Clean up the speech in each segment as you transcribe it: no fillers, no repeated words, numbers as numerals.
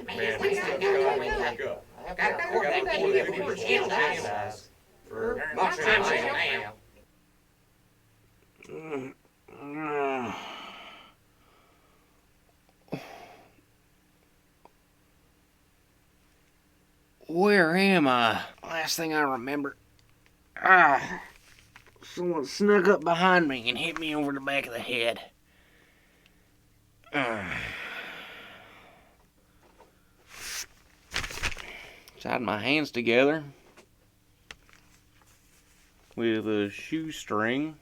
Man, these things gotta wake up. Got to report that people channelized for much time now. Where am I? Last thing I remember. Someone snuck up behind me and hit me over the back of the head. Tied my hands together with a shoestring.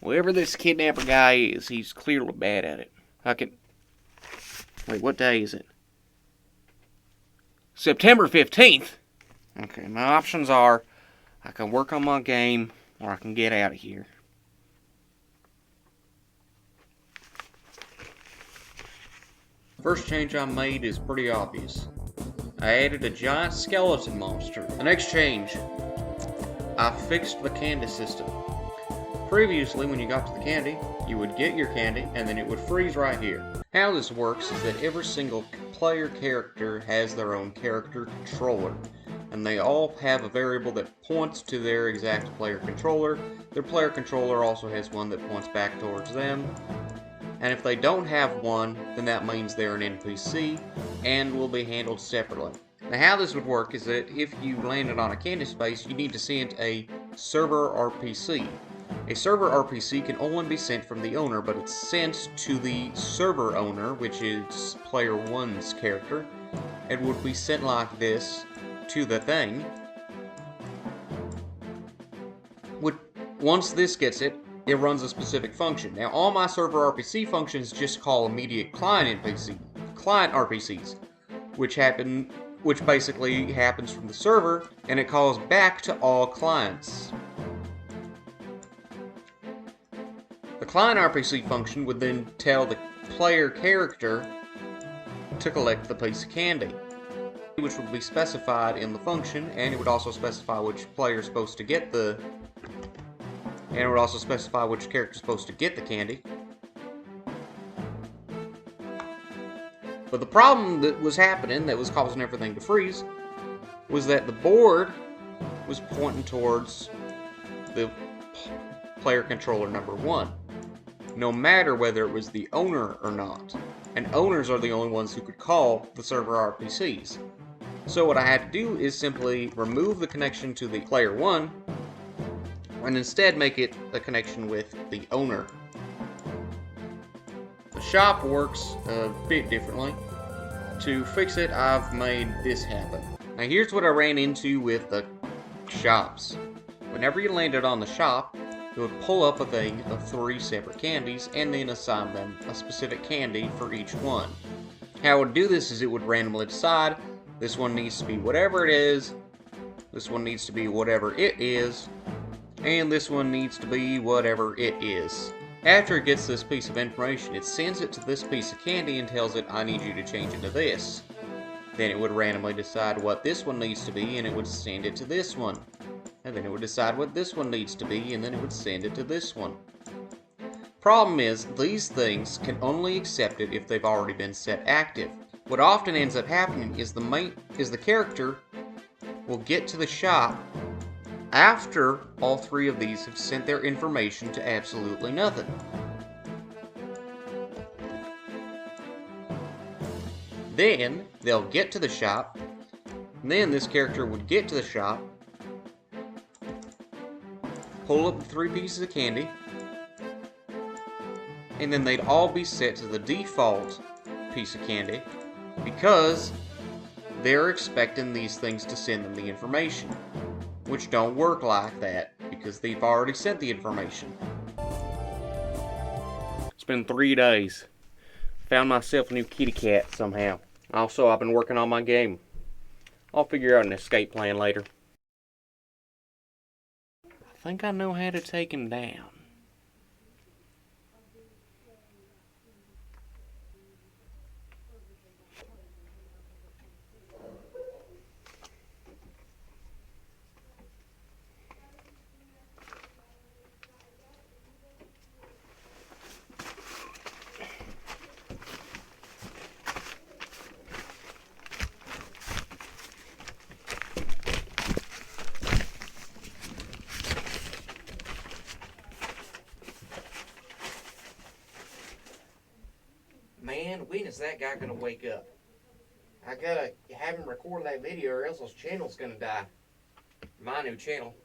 Whoever this kidnapper guy is, he's clearly bad at it. Wait, what day is it? September 15th? Okay, my options are I can work on my game or I can get out of here. First change I made is pretty obvious. I added a giant skeleton monster. The next change, I fixed the candy system. Previously, when you got to the candy, you would get your candy and then it would freeze right here. How this works is that every single player character has their own character controller, and they all have a variable that points to their exact player controller. Their player controller also has one that points back towards them, and if they don't have one, then that means they're an NPC and will be handled separately. Now how this would work is that if you landed on a candy space, you need to send a server RPC. A server RPC can only be sent from the owner, but it's sent to the server owner, which is player 1's character. It would be sent like this to the thing. Once this gets it, it runs a specific function. Now all my server RPC functions just call immediate client RPCs, which basically happens from the server, and it calls back to all clients. The client RPC function would then tell the player character to collect the piece of candy, which would be specified in the function, and it would also specify which player is supposed to get the character is supposed to get the candy. But the problem that was happening, that was causing everything to freeze, was that the board was pointing towards the player controller number 1, no matter whether it was the owner or not. And owners are the only ones who could call the server RPCs. So what I had to do is simply remove the connection to the player 1 and instead make it a connection with the owner. The shop works a bit differently. To fix it, I've made this happen. Now here's what I ran into with the shops. Whenever you landed on the shop, it would pull up a thing of 3 separate candies and then assign them a specific candy for each one. How it would do this is it would randomly decide this one needs to be whatever it is, this one needs to be whatever it is, and this one needs to be whatever it is. After it gets this piece of information, it sends it to this piece of candy and tells it, I need you to change it to this. Then it would randomly decide what this one needs to be and it would send it to this one. And then it would decide what this one needs to be and then it would send it to this one. Problem is, these things can only accept it if they've already been set active. What often ends up happening is the character will get to the shop after all 3 of these have sent their information to absolutely nothing. Then they'll get to the shop, and then this character would get to the shop, pull up the 3 pieces of candy, and then they'd all be set to the default piece of candy because they're expecting these things to send them the information, which don't work like that because they've already sent the information. It's been 3 days. Found myself a new kitty cat somehow. Also, I've been working on my game. I'll figure out an escape plan later. I think I know how to take him down. man, when is that guy gonna wake up? I gotta have him record that video or else his channel's gonna die. My new channel.